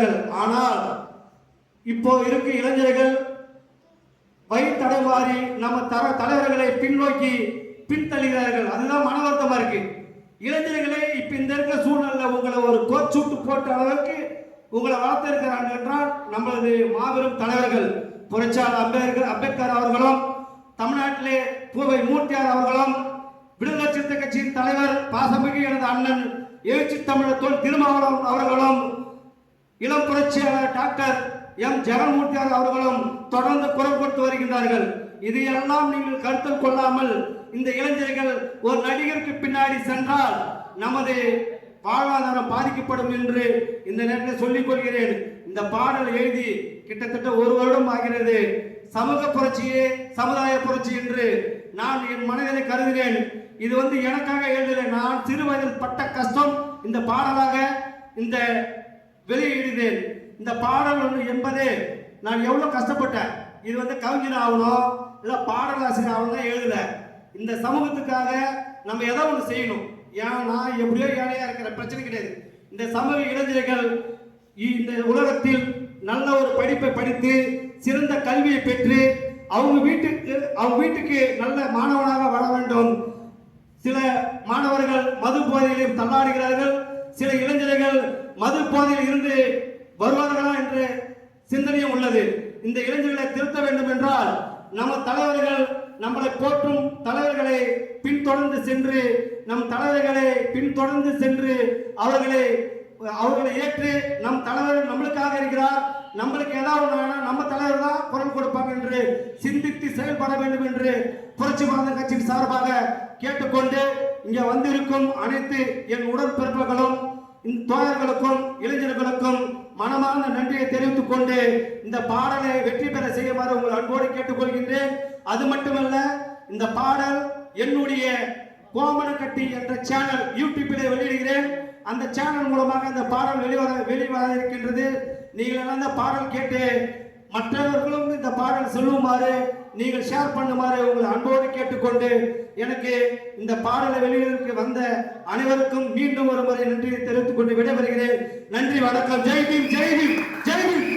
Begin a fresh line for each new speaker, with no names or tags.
இருக்கிறார்கள். ஆனால் இப்போ இருக்க இளைஞர்கள் வழித்தடமாறி நம்ம தலைவர்களை பின்னோக்கி பின்தள்ளுகிறார்கள். அதுதான் மன வருத்தமா இருக்கு. இளைஞர்களே இப்ப இந்த இருக்கிற சூழ்நிலை உங்களை ஒரு கோச்சூட்டு போட்ட அளவுக்கு உங்களை வளர்த்திருக்கிறாங்க என்றால் நமது மாபெரும் தலைவர்கள் புரட்சியாளர் அம்பேத்கர் அவர்களும், தமிழ்நாட்டிலே பூவை மூர்த்தியார் அவர்களும், விடுதலை சிறுத்தை கட்சியின் தலைவர் பாசமிகு எனது அண்ணன் எழுச்சி தமிழர் தொல் திருமாவளவன் அவர்களும், இளம் புரட்சியாளர் டாக்டர் எம் ஜெகன்மூர்த்தியார் அவர்களும் தொடர்ந்து குரல் கொடுத்து வருகின்றார்கள். இதையெல்லாம் நீங்கள் கருத்தில் கொள்ளாமல் இந்த இளைஞர்கள் ஒரு நடிகருக்கு பின்னாடி சென்றால் நமது வாழ்வாதாரம் பாதிக்கப்படும் என்று இந்த நேரத்தில் சொல்லிக் கொள்கிறேன். இந்த பாடல் எழுதி கிட்டத்தட்ட ஒரு வருடம் ஆகிறது. சமூக புரட்சியே சமுதாய புரட்சி என்று நான் என் மனதிலே கருதுகிறேன். இது எனக்காக எழுதலை. நான் சிறு வயதில் பட்ட கஷ்டம் இந்த பாடலாக இந்த வெளியிடுகிறேன். இந்த பாடல் என்பதே நான் எவ்வளவு கஷ்டப்பட்டேன். இது கவிஞர் ஆகணும் இல்ல பாடலாசிரியர் ஆகணும் தான் எழுதல. இந்த சமூகத்துக்காக நம்ம ஏதோ ஒன்று செய்யணும். ஏன் நான் எப்படியோ ஏழையா இருக்கிற பிரச்சனை கிடையாது. இந்த சமூக இளைஞர்கள் இந்த உலகத்தில் நல்ல ஒரு படிப்பை படித்து சிறந்த கல்வியை பெற்று அவங்க வீட்டுக்கு நல்ல மாணவனாக வர வேண்டும். சில மாணவர்கள் மது போதையிலும் தள்ளாடுகிறார்கள். சில இளைஞர்கள் மது போதையில் இருந்து வருவார்களா என்ற சிந்தனையும் உள்ளது. இந்த இளைஞர்களை திருத்த வேண்டும் என்றால் நம்ம தலைவர்கள் நம்மளை போற்றும் தலைவர்களை பின்தொடர்ந்து சென்று நம் தலைவர்களை பின்தொடர்ந்து சென்று அவர்களை ஏற்று நம் தலைவர் நம்மளுக்காக இருக்கிறார், நம்மளுக்கு ஏதாவது நம்ம தலைவர் தான் குரல் கொடுப்பாங்க என்று சிந்தித்து செயல்பட வேண்டும் என்று புரட்சி பாரத கட்சியின் சார்பாக கேட்டுக்கொண்டு இங்க வந்திருக்கும் அனைத்து என் உடற்பிறப்புகளும் இந்த தோழர்களுக்கும் இளைஞர்களுக்கும் மனமார்ந்த நன்றியை தெரிவித்துக் கொண்டு இந்த பாடலை வெற்றி பெற செய்யுமாறு உங்கள் அன்போடு கேட்டுக்கொள்கின்றேன். அது மட்டுமல்ல, இந்த பாடல் என்னுடைய கோமணக்கட்டி என்ற சேனல் யூடியூபிலே வெளியிடுகிறேன். அந்த சேனல் மூலமாக அந்த பாடல் வெளிவர இருக்கின்றது. நீங்கள் எல்லாம் இந்த பாடல் கேட்டு மற்றவர்களும் இந்த பாடல் சொல்லுமாறு நீங்கள் ஷேர் பண்ணுமாறு உங்கள் அன்போடு கேட்டுக்கொண்டு எனக்கு இந்த பாடலை வெளியிடற்கு வந்த அனைவருக்கும் மீண்டும் ஒரு முறை நன்றி தெரிவித்துக் கொண்டு விடைபெறுகிறேன். நன்றி, வணக்கம். ஜெய் பீம், ஜெய் பீம், ஜெய் பீம்.